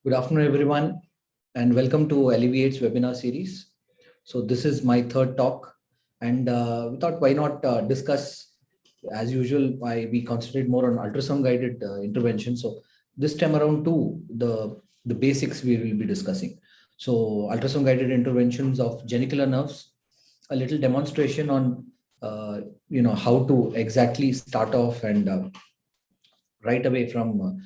Good afternoon, everyone, and welcome to Alleviate's webinar series. So this is my third talk, and we thought why not discuss, as usual, we concentrate more on ultrasound-guided intervention. So this time around too, the basics we will be discussing. So ultrasound-guided interventions of genicular nerves, a little demonstration on how to exactly start off and right away from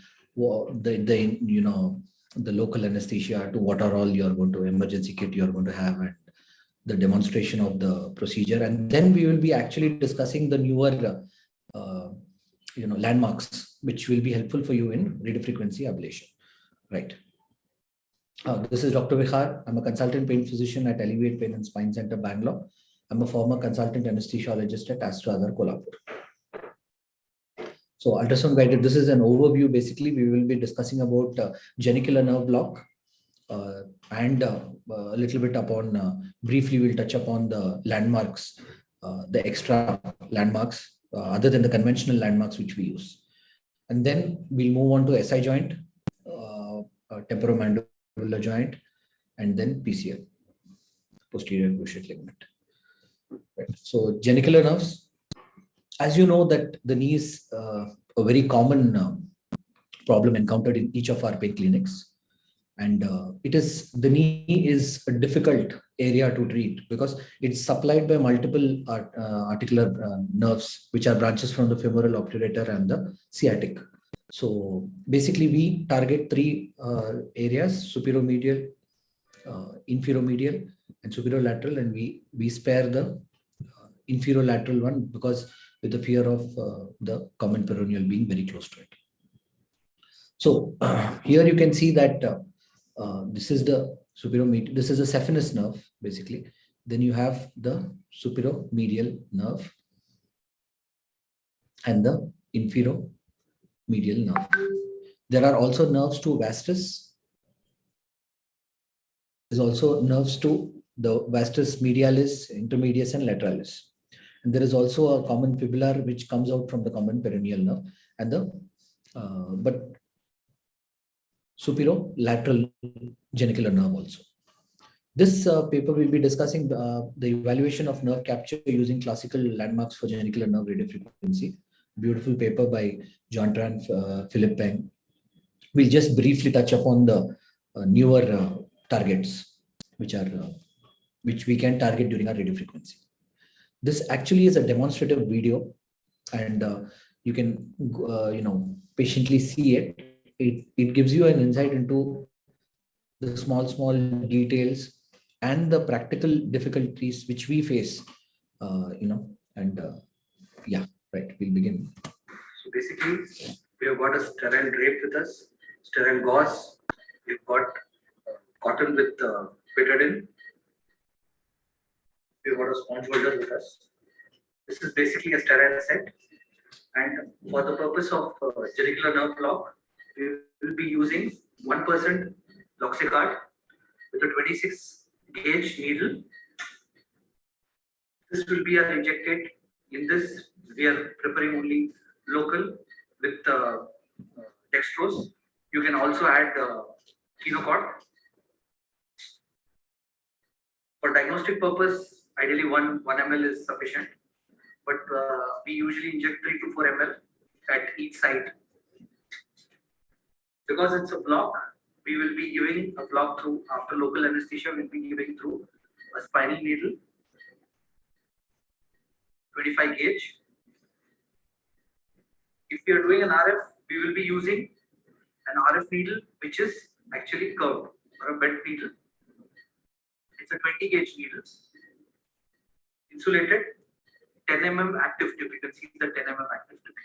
the local anesthesia to what are all you're going to emergency kit you're going to have, and the demonstration of the procedure. And then we will be actually discussing the newer landmarks which will be helpful for you in radiofrequency ablation. Right. This is Dr. Wiquar. I'm a consultant pain physician at Alleviate Pain and Spine Center, Bangalore. I'm a former consultant anesthesiologist at Astra Aadhar, Kolhapur. So ultrasound guided, this is an overview. Basically, we will be discussing about genicular nerve block and a little bit upon, briefly we'll touch upon the landmarks, the extra landmarks other than the conventional landmarks which we use. And then we'll move on to Ssi joint, temporomandibular joint, and then PCL, posterior cruciate ligament. Right. So genicular nerves, as you know that the knee is a very common problem encountered in each of our pain clinics, and the knee is a difficult area to treat because it's supplied by multiple articular nerves, which are branches from the femoral obturator and the sciatic. So basically we target three areas: superomedial, infерomedial, and superolateral, and we spare the inferolateral one because with the fear of the common peroneal being very close to it. So here you can see that this is the superomedial, this is a saphenous nerve basically. Then you have the superomedial nerve and the inferomedial nerve. There are also nerves to vastus. There's also nerves to the vastus medialis, intermedius, and lateralis. And there is also a common fibular which comes out from the common peroneal nerve, and but superolateral genicular nerve also. This paper will be discussing the evaluation of nerve capture using classical landmarks for genicular nerve radiofrequency. Beautiful paper by John Tran, Philip Peng. We'll just briefly touch upon the newer targets which we can target during our radiofrequency. This actually is a demonstrative video, and you can patiently see it. It gives you an insight into the small details and the practical difficulties which we face. Yeah, right. We'll begin. So basically, we have got a sterile drape with us, sterile gauze. We've got cotton with betadine. We've got a sponge holder with us. This is basically a sterile set, and for the purpose of genicular nerve block, we will be using 1% loxicard with a 26 gauge needle. This will be injected in this. We are preferring only local with dextrose. You can also add Kinocort. For diagnostic purpose, ideally 1 ml is sufficient, but we usually inject 3 to 4 ml at each site. Because it's a block, we will be giving a block through, after local anesthesia, we'll be giving through a spinal needle, 25 gauge. If we are doing an RF, we will be using an RF needle which is actually curved, or a bent needle. It's a 20 gauge needle, insulated, 10 mm active tip. You can see the 10 mm active tip.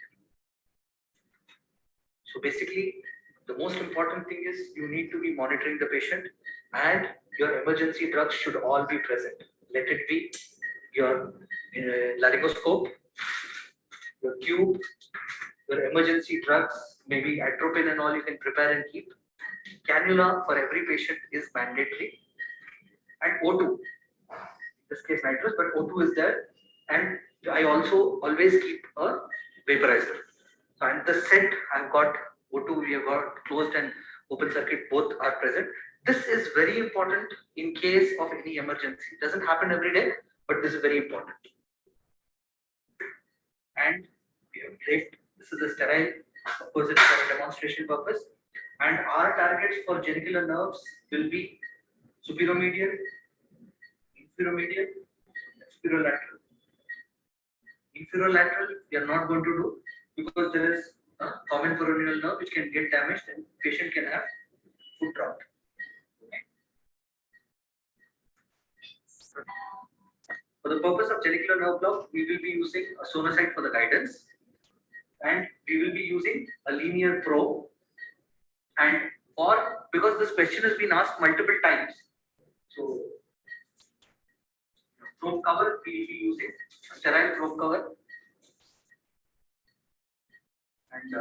So basically, the most important thing is you need to be monitoring the patient, and your emergency drugs should all be present. Let it be your laryngoscope, your tube, your emergency drugs, maybe atropine and all you can prepare and keep. Cannula for every patient is mandatory, and O2. In this case nitrous, but O2 is there, and I also always keep a vaporizer. So and the set I've got O2, we have got closed and open circuit, both are present. This is very important in case of any emergency. It doesn't happen every day, but this is very important. And we have draped. This is a sterile, of course, it's for a demonstration purpose. And our targets for genicular nerves will be superior-medial, inferior-medial, inferior-lateral. Inferior-lateral, we are not going to do because there is a common peroneal nerve which can get damaged and patient can have foot rot. For the purpose of genicular nerve block, we will be using a sonocyte for the guidance, and we will be using a linear probe. And because this question has been asked multiple times, so probe cover we will be using a sterile probe cover, and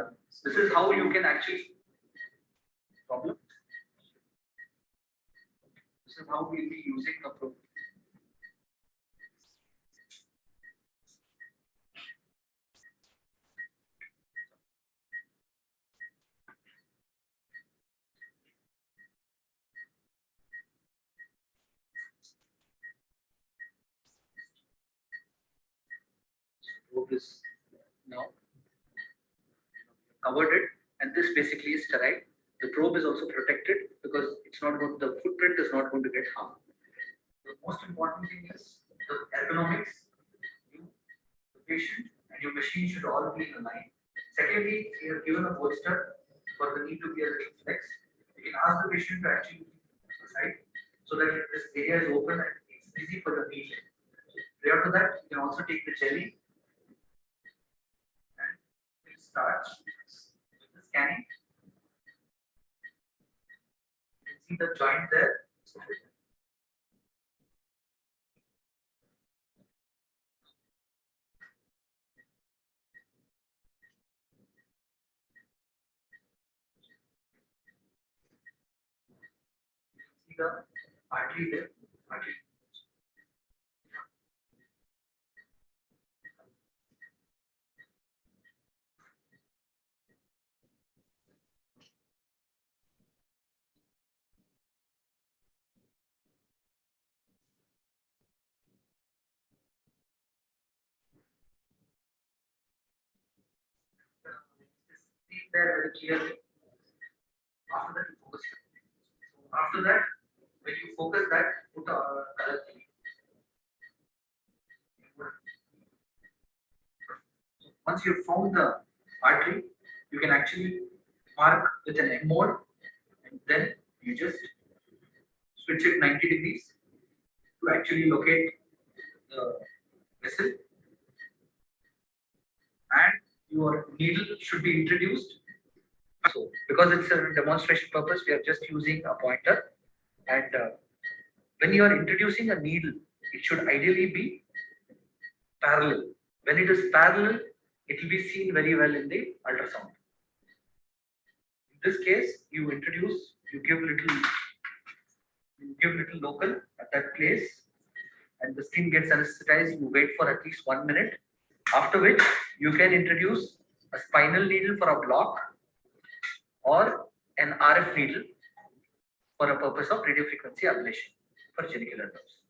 this is how you can actually problem. This is how we will be using a probe. Probe is now covered it, and this basically is sterile. The probe is also protected because it's not going, the footprint is not going to get harmed. The most important thing is the ergonomics. You, the patient, and your machine should all be in line. Secondly, you have given a bolster for the knee to be a little flexed. You can ask the patient to actually side so that this area is open and it's easy for the knee. Prior to that, you can also take the jelly and we'll start with the scanning. You can see the joint there. See the artery there. Artery. See there very clearly. After that, you focus here. So after that, when you focus that, put a color thing. Once you've found the artery, you can actually mark with an M mode, and then you just switch it 90 degrees to actually locate the vessel, and your needle should be introduced. So, because it's a demonstration purpose, we are just using a pointer. And when you are introducing a needle, it should ideally be parallel. When it is parallel, it will be seen very well in the ultrasound. In this case, you introduce, you give little local at that place, and the skin gets anesthetized. You wait for at least 1 minute, after which you can introduce a spinal needle for a block or an RF needle for a purpose of radiofrequency ablation for genicular nerves.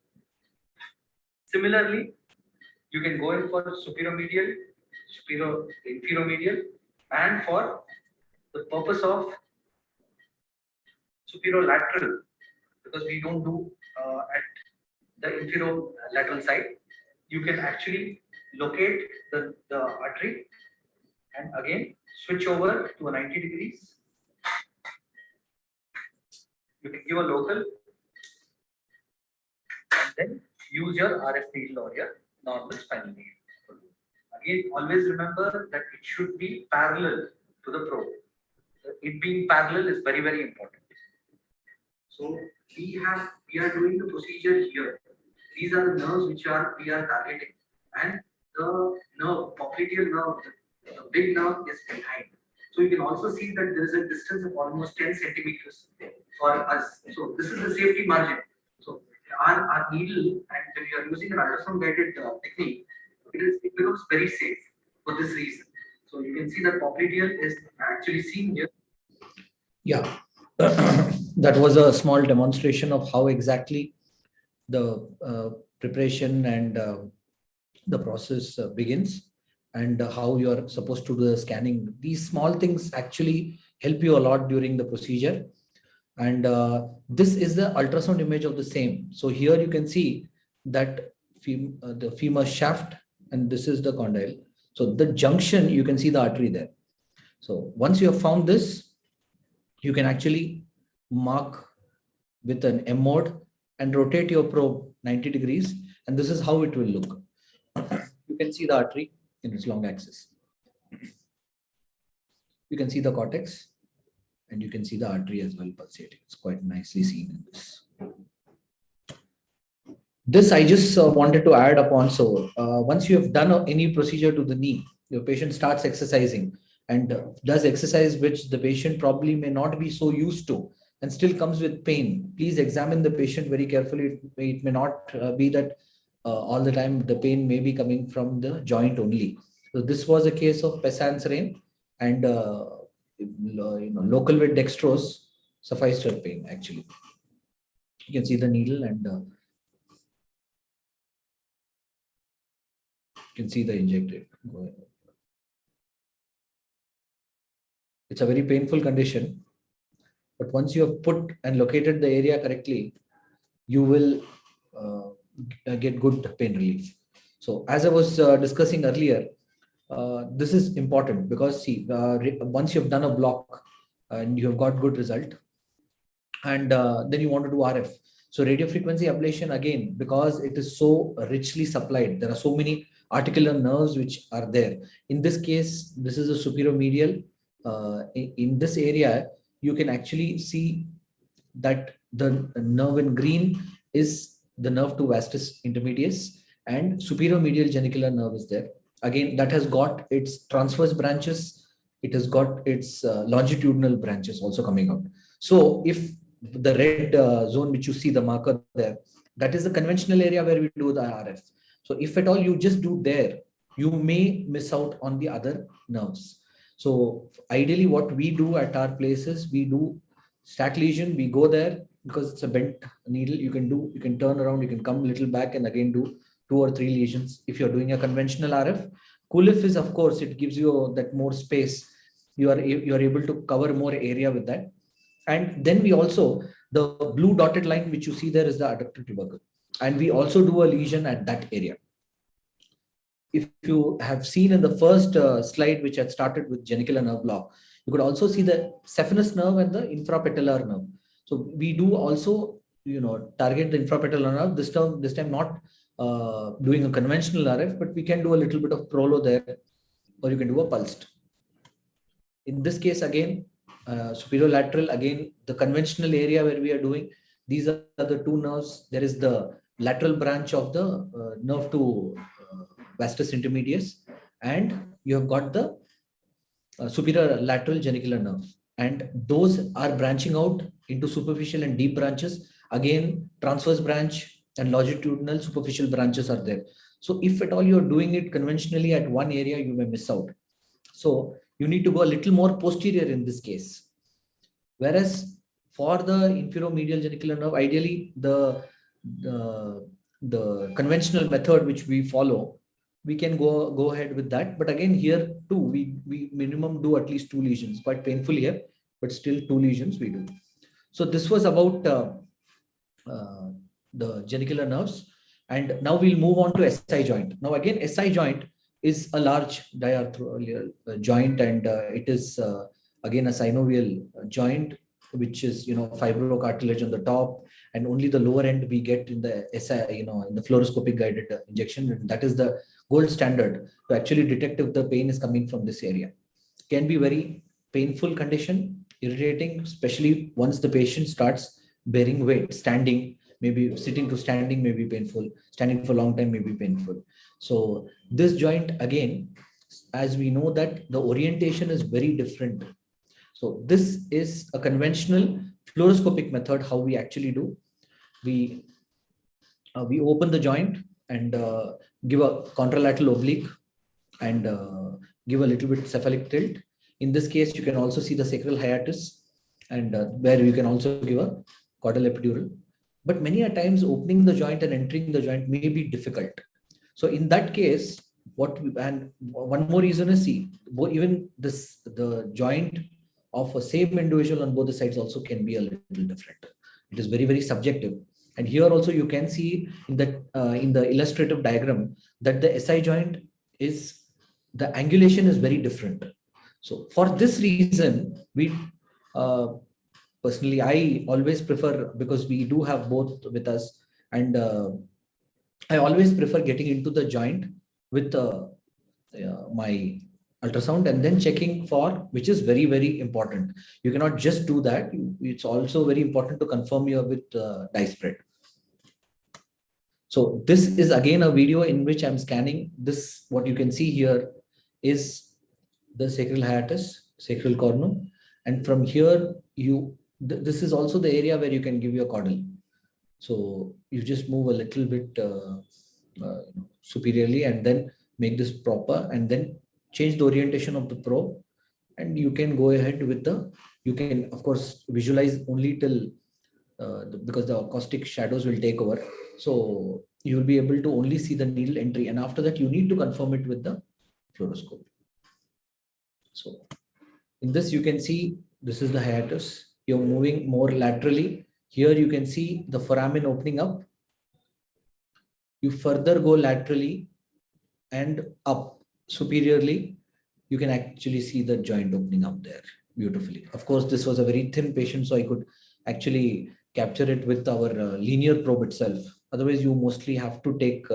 Similarly, you can go in for superior-medial, inferior-medial, and for the purpose of superior-lateral, because we don't do at the inferior-lateral side, you can actually locate the artery and again switch over to a 90 degrees. You can give a local and then use your RF needle or your normal spinal needle. Again, always remember that it should be parallel to the probe. It being parallel is very, very important. So we are doing the procedure here. These are the nerves which we are targeting, and the nerve, popliteal nerve, the big nerve is behind. So you can also see that there is a distance of almost 10 centimeters for us. So this is the safety margin. So our needle, and when you are using an ultrasound-guided technique, it becomes very safe for this reason. So you can see that popliteal is actually seen here. Yeah. that was a small demonstration of how exactly the preparation and the process begins, and how you are supposed to do the scanning. These small things actually help you a lot during the procedure. And this is the ultrasound image of the same. So here you can see that the femur shaft, and this is the condyle. So the junction, you can see the artery there. So once you have found this, you can actually mark with an M mode and rotate your probe 90 degrees. And this is how it will look. You can see the artery in its long axis. You can see the cortex, and you can see the artery as well pulsating. It's quite nicely seen in this. This I just wanted to add upon. So once you have done any procedure to the knee, your patient starts exercising and does exercise which the patient probably may not be so used to and still comes with pain. Please examine the patient very carefully. It may not be that all the time the pain may be coming from the joint only. So this was a case of Pessan's rain, and local with dextrose sufficed her pain actually. You can see the needle, and you can see the injected. It's a very painful condition, but once you have put and located the area correctly, you will get good pain relief. So as I was discussing earlier, this is important because see, once you have done a block and you have got good result, and then you want to do RF. So radio frequency ablation, again, because it is so richly supplied, there are so many articular nerves which are there. In this case, this is a superior medial. In this area, you can actually see that the nerve in green is the nerve to vastus intermedius, and superior medial genicular nerve is there. Again, that has got its transverse branches. It has got its longitudinal branches also coming out. So if the red zone which you see the marker there, that is the conventional area where we do the RF. So if at all you just do there, you may miss out on the other nerves. So ideally what we do at our places, we do stack lesion, we go there because it's a bent needle. You can turn around, you can come a little back and again do 2 or 3 lesions. If you're doing a conventional RF, Coolif is, of course, it gives you that more space. You are able to cover more area with that. And then we also, the blue dotted line which you see there is the adductor tubercle, and we also do a lesion at that area. If you have seen in the first slide which had started with genicular nerve block, you could also see the saphenous nerve and the infrapatellar nerve. So we do also, target the infrapatellar nerve. This time not doing a conventional RF, but we can do a little bit of prolo there, or you can do a pulsed. In this case, again, superior lateral, again, the conventional area where we are doing, these are the two nerves. There is the lateral branch of the nerve to vastus intermedius, and you have got the superior lateral genicular nerve, and those are branching out into superficial and deep branches. Again, transverse branch and longitudinal superficial branches are there. So if at all you're doing it conventionally at one area, you may miss out. So you need to go a little more posterior in this case. Whereas for the infero-medial genicular nerve, ideally the conventional method which we follow, we can go ahead with that. But again, here too, we minimum do at least 2 lesions. Quite painful here, but still 2 lesions we do. So this was about the genicular nerves. And now we'll move on to Ssi joint. Now again, Ssi joint is a large diarthroidal joint, and it is again a synovial joint, which is fibrocartilage on the top, and only the lower end we get in the SI, in the fluoroscopic guided injection. And that is the gold standard to actually detect if the pain is coming from this area. Can be very painful condition, irritating, especially once the patient starts bearing weight. Standing, maybe sitting to standing may be painful. Standing for a long time may be painful. So this joint, again, as we know that the orientation is very different. So this is a conventional fluoroscopic method, how we actually do. We open the joint and give a contralateral oblique and give a little bit cephalic tilt. In this case, you can also see the sacral hiatus. and where you can also give a caudal epidural. But many a times opening the joint and entering the joint may be difficult. So in that case, and one more reason is, see, even the joint of a same individual on both the sides also can be a little different. It is very, very subjective. And here also you can see in the illustrative diagram that the SI joint is, the angulation is very different. So for this reason, we personally, I always prefer, because we do have both with us, and I always prefer getting into the joint with my ultrasound and then checking for, which is very, very important. You cannot just do that. It's also very important to confirm you with dye spread. So this is again a video in which I'm scanning this. What you can see here is the sacral hiatus, sacral cornu. And from here, this is also the area where you can give your caudal. So you just move a little bit superiorly and then make this proper, and then change the orientation of the probe. And you can go ahead with you can of course visualize only till, because the acoustic shadows will take over. So you will be able to only see the needle entry. And after that, you need to confirm it with the fluoroscope. So in this, you can see this is the hiatus. You're moving more laterally. Here you can see the foramen opening up. You further go laterally and up superiorly. You can actually see the joint opening up there beautifully. Of course, this was a very thin patient, so I could actually capture it with our linear probe itself. Otherwise, you mostly have to take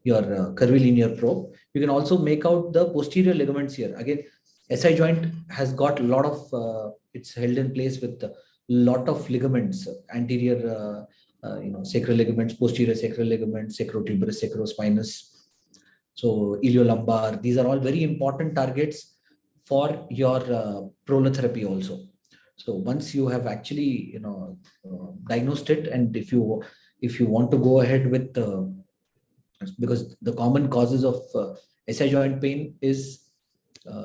your curvy linear probe. You can also make out the posterior ligaments here. Again, SI joint has got a lot of, it's held in place with a lot of ligaments, anterior, sacral ligaments, posterior sacral ligaments, sacrotuberous, sacrospinous. So iliolumbar, these are all very important targets for your prolotherapy also. So once you have actually, diagnosed it, and if you want to go ahead with, because the common causes of SI joint pain is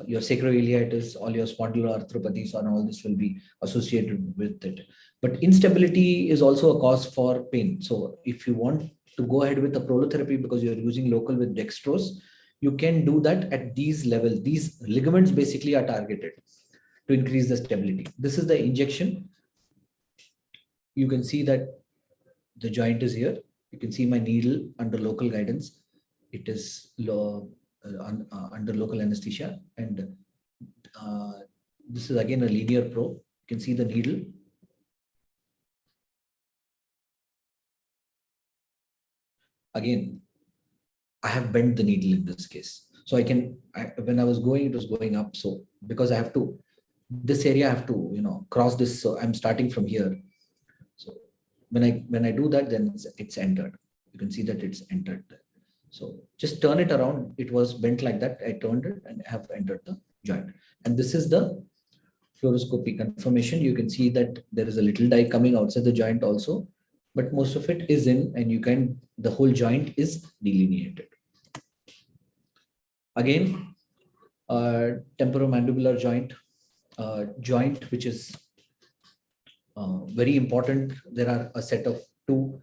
your sacroiliitis, all your spondyloarthropathies, and all this will be associated with it. But instability is also a cause for pain. So if you want to go ahead with the prolotherapy because you're using local with dextrose, you can do that at these levels. These ligaments basically are targeted to increase the stability. This is the injection. You can see that the joint is here. You can see my needle under local guidance. It is under local anesthesia. And this is again a linear probe. You can see the needle. Again, I have bent the needle in this case. So when I was going, it was going up. So because I have to, this area I have to, cross this. So I'm starting from here. So when I do that, then it's entered. You can see that it's entered. So just turn it around. It was bent like that. I turned it and have entered the joint. And this is the fluoroscopy confirmation. You can see that there is a little dye coming outside the joint also, but most of it is in, and the whole joint is delineated. Again, temporomandibular joint, which is very important. There are a set of two,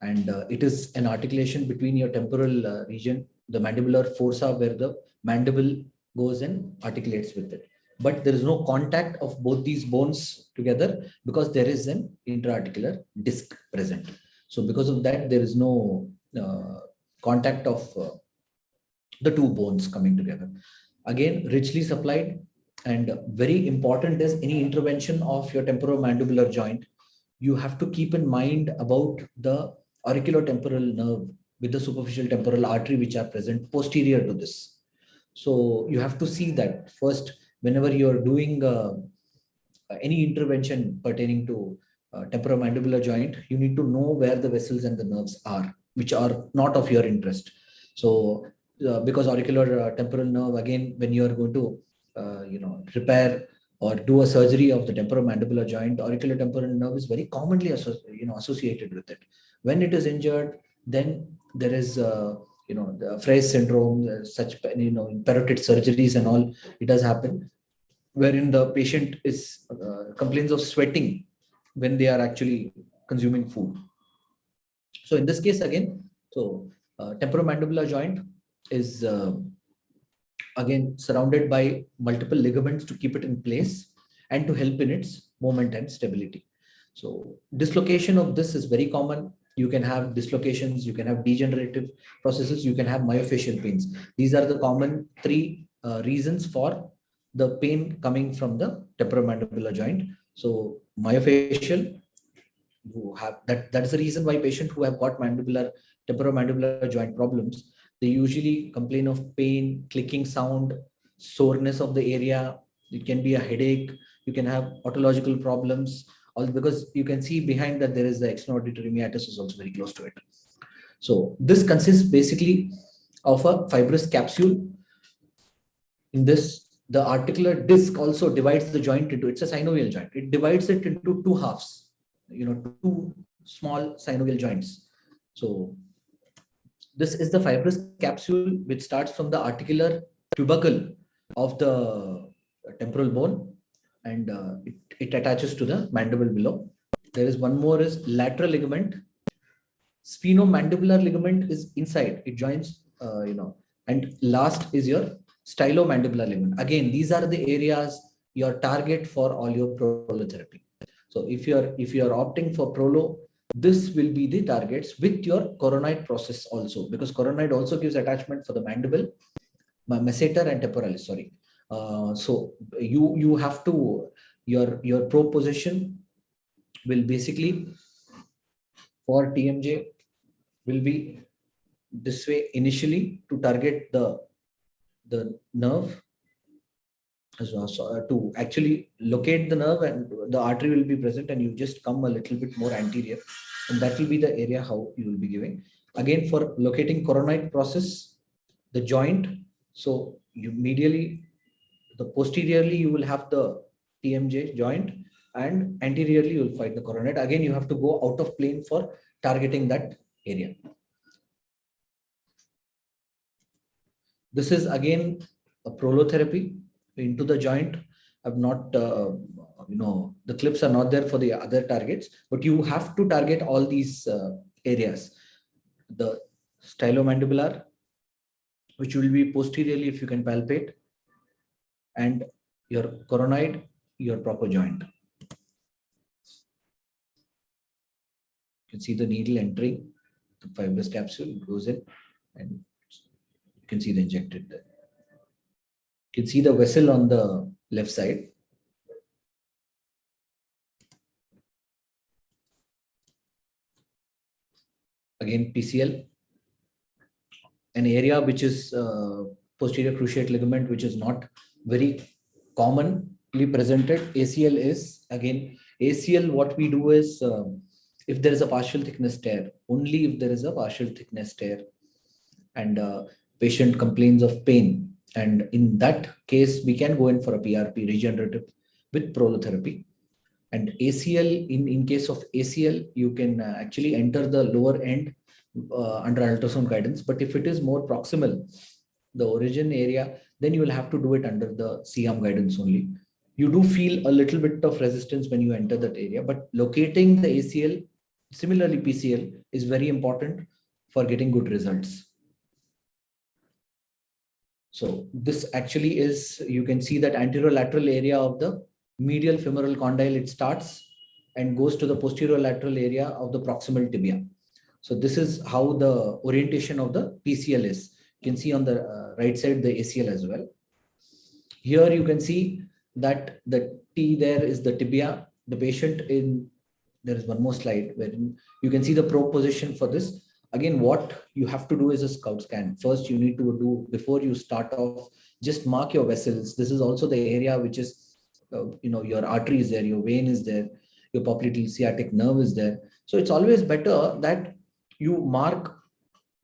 and it is an articulation between your temporal region, the mandibular fossa, where the mandible goes and articulates with it. But there is no contact of both these bones together because there is an intra-articular disc present. So because of that, there is no contact of the two bones coming together. Again, richly supplied, and very important is any intervention of your temporomandibular joint. You have to keep in mind about the auriculotemporal nerve with the superficial temporal artery, which are present posterior to this. So you have to see that first whenever you are doing any intervention pertaining to temporomandibular joint. You need to know where the vessels and the nerves are, which are not of your interest. So because auricular temporal nerve, again, when you are going to repair or do a surgery of the temporomandibular joint, auricular temporal nerve is very commonly associated with it. When it is injured, then there is the Fraze syndrome, such parotid surgeries and all. It does happen. wherein the patient is complains of sweating when they are actually consuming food. So in this case again, so temporomandibular joint is again surrounded by multiple ligaments to keep it in place and to help in its movement and stability. So dislocation of this is very common. You can have dislocations, you can have degenerative processes, you can have myofascial pains. These are the common three reasons for the pain coming from the temporomandibular joint. So myofascial, who have that is the reason why patients who have got temporomandibular joint problems, they usually complain of pain, clicking sound, soreness of the area. It can be a headache. You can have otological problems, all because you can see behind that there is the external-auditory meatus is also very close to it. So this consists basically of a fibrous capsule. In this, the articular disc also divides the joint into, it's a synovial joint. It divides it into two halves, two small synovial joints. So this is the fibrous capsule which starts from the articular tubercle of the temporal bone, and it attaches to the mandible below. There is one more is lateral ligament. Sphenomandibular ligament is inside. It joins, and last is your stylomandibular ligament. Again, these are the areas your target for all your prolotherapy. So if you're opting for prolo, this will be the targets with your coronoid process also, because coronoid also gives attachment for the mandible, masseter and temporalis. Sorry. So you have to your probe position will basically for TMJ will be this way initially to target the nerve, so to actually locate the nerve, and the artery will be present, and you just come a little bit more anterior, and that will be the area how you will be giving. Again, for locating coronoid process, the joint, so you medially, the posteriorly you will have the TMJ joint, and anteriorly you will find the coronoid. Again, you have to go out of plane for targeting that area. This is again a prolotherapy into the joint. I've not, the clips are not there for the other targets, but you have to target all these areas. The stylomandibular, which will be posteriorly if you can palpate, and your coronoid, your proper joint. You can see the needle entering the fibrous capsule, goes in, and you can see the injected there. You can see the vessel on the left side. Again, PCL, an area which is posterior cruciate ligament, which is not very commonly presented. ACL is, again, ACL, what we do is, if there is a partial thickness tear, only if there is a partial thickness tear, and patient complains of pain, and in that case, we can go in for a PRP, regenerative, with prolotherapy. And ACL, in case of ACL, you can actually enter the lower end under ultrasound guidance. But if it is more proximal, the origin area, then you will have to do it under the C-arm guidance only. You do feel a little bit of resistance when you enter that area, but locating the ACL, similarly PCL, is very important for getting good results. So this actually is, you can see that anterolateral area of the medial femoral condyle, it starts and goes to the posterolateral area of the proximal tibia. So this is how the orientation of the PCL is. You can see on the right side the ACL as well. Here you can see that the T there is the tibia. The patient in, there is one more slide where you can see the probe position for this. Again, what you have to do is a scout scan. First, you need to do, before you start off, just mark your vessels. This is also the area which is, your artery is there, your vein is there, your popliteal nerve is there. So it's always better that you mark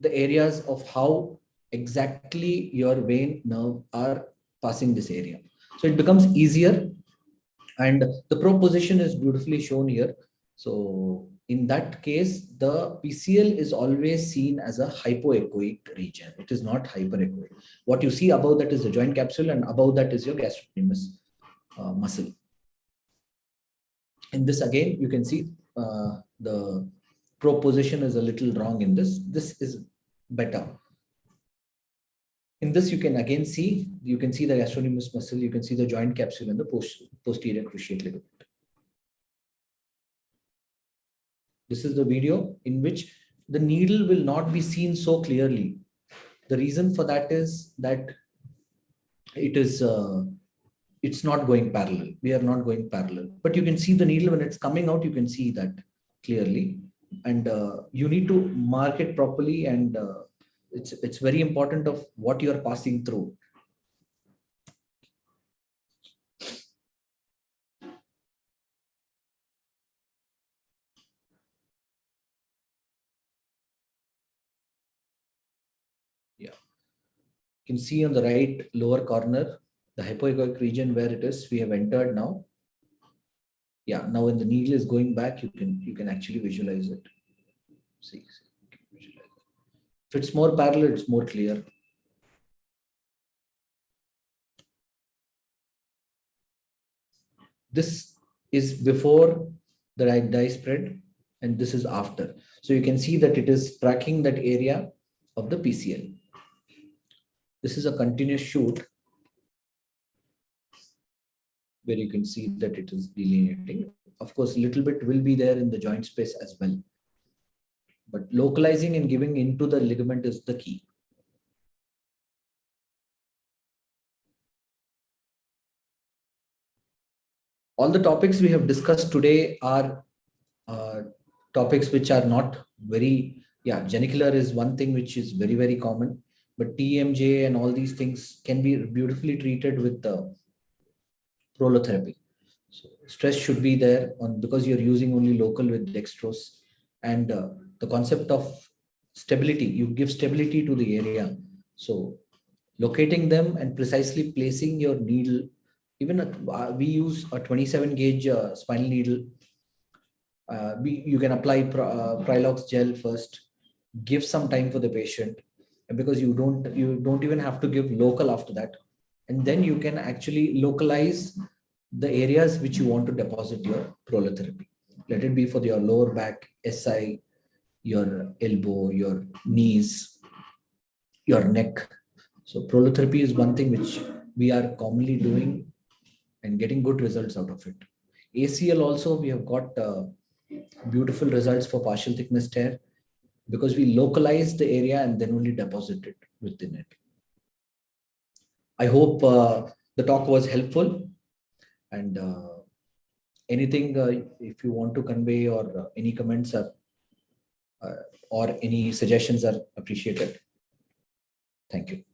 the areas of how exactly your vein, nerve are passing this area. So it becomes easier, and the probe position is beautifully shown here. So in that case, the PCL is always seen as a hypoechoic region. It is not hyperechoic. What you see above that is the joint capsule, and above that is your gastrocnemius. muscle. In this again, you can see the probe position is a little wrong in this. This is better. In this, you can again see, you can see the gastrocnemius muscle, you can see the joint capsule and the posterior cruciate ligament. This is the video in which the needle will not be seen so clearly. The reason for that is that it is it's not going parallel. We are not going parallel, but you can see the needle when it's coming out. You can see that clearly, and you need to mark it properly. And it's very important of what you are passing through. Yeah, you can see on the right lower corner the hypoechoic region where it is. We have entered now. Yeah, now when the needle is going back, you can actually visualize it. See, visualize it. If it's more parallel, it's more clear. This is before the dye spread, and this is after. So you can see that it is tracking that area of the PCL. This is a continuous shoot where you can see that it is delineating. Of course, a little bit will be there in the joint space as well. But localizing and giving into the ligament is the key. All the topics we have discussed today are topics which are not very, genicular is one thing which is very, very common, but TMJ and all these things can be beautifully treated with the prolotherapy. So stress should be there on because you're using only local with dextrose, and the concept of stability, you give stability to the area. So locating them and precisely placing your needle, even we use a 27 gauge spinal needle. You can apply Prilox gel first, give some time for the patient, because you don't even have to give local after that, and then you can actually localize the areas which you want to deposit your prolotherapy. Let it be for your lower back, SI, your elbow, your knees, your neck. So prolotherapy is one thing which we are commonly doing and getting good results out of it. ACL also, we have got beautiful results for partial thickness tear because we localize the area and then only deposit it within it. I hope the talk was helpful, and anything if you want to convey or any comments are, or any suggestions are appreciated. Thank you.